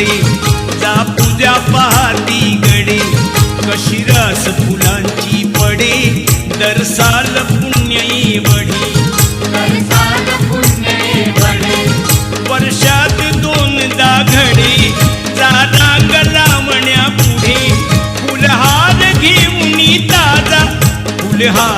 पडे जा पूजा पहाती गडे कशी रास फुलांची पडे दरसाल पुण्यई बढी वर्षात दोनदा घडे जा रांग लावण्या पुढे फुलहार घेऊन ताजा फुलहार